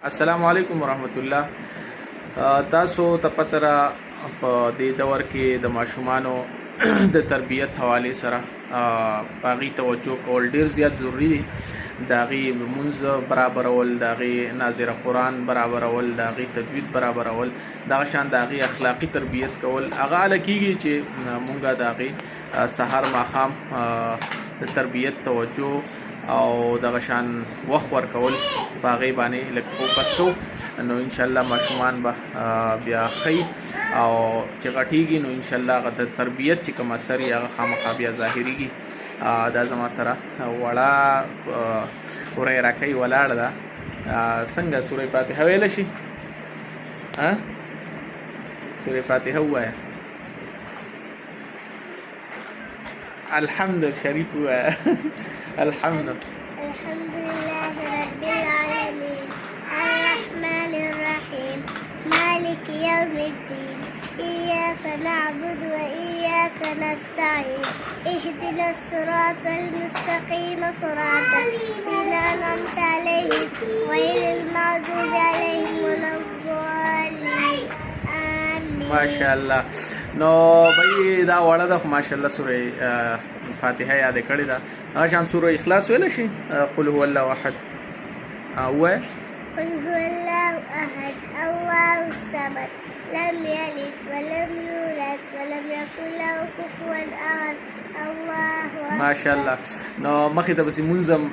السلام علیکم ورحمت الله. تاسو ته پته را په دې دور کې د ماشومانو د تربیت حواله سره باغی توجه کول ډیر زیات ضروری دي. داغي منځ برابرول، داغي ناظر قرآن برابرول، داغي تجوید برابرول، دا شان داغي اخلاقی تربیت کول هغه لکېږي چې مونږه داغي سحر ماخام د تربیت توجه او دغه شان وخت ورکول باغی باندې لکه فوکس کو نو ان شاء الله ماشومان به بیا خی او چې غټیږي نو ان شاء الله غته تربیت چې کوم اثر یې هغه خامخا بیا ظاهریږي. دا زما سره وړه ورې راکې ولاړ ده. څنګه سورې فاتحه ویل شي؟ سورې فاتحه وایا. الحمد شریف وایا. الحمد لله رب العالمين الرحمن الرحيم مالك يوم الدين إياك نعبد وإياك نستعين اهدنا الصراط المستقيم صراط الذين أنعمت عليهم غير المغضوب عليهم ولا الضالين آمين. ماشاءالله. نو بھئی دا وړه ده ماشاءالله سورې فاتحه یاد کړی دا. هغه شان سورې اخلاص ویل شي. قل هو الله احد او قل هو الله احد الله الصمد لم يلد ولم يولد ولم يكن له كفوا احد الله اكبر. ماشاءالله. نو مخې ته بس منظم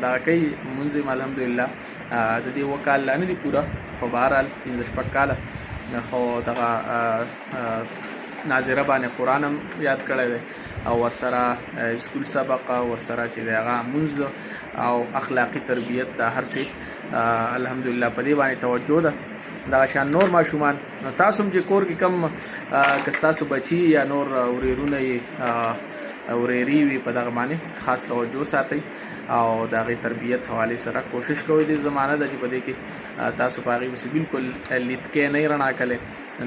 دا کوي منظم الحمدلله د دې وکال نه دي پورا خو بهرحال 15 شپږ کاله خو دغه ناظره باندې قرآن هم یاد کړی دی او ورسره اسکول سبق ورسره چې هغه منځ او اخلاقی تربیت د هر څه الحمدلله په دې باندې توجه ده. دا شان نور ماشومان نو تاسو هم چې کور کې کم کستاسو بچي یا نور ورېرونه یې ورېري وي په دغه باندې خاص توجه ساتئ او د هغې تربیت حوالې سره کوشش کوئ. د زمانه ده چې په دې کې تاسو په هغې پسې بالکل لیدکې نه رڼا کلی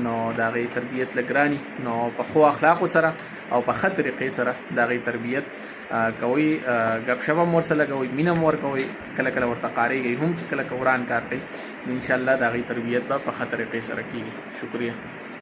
نو د هغې تربیت لګراني نو په ښو اخلاقو سره او په ښه طریقې سره د هغې تربیت کوئ. ګپ شپ هم ورسره لګوئ، مینه هم ورکوئ، کله کله ورته قارېږئ هم چې کله که وران کار کوي انشاءالله د هغې تربیت به په ښه طریقې سره کېږي. شکریه.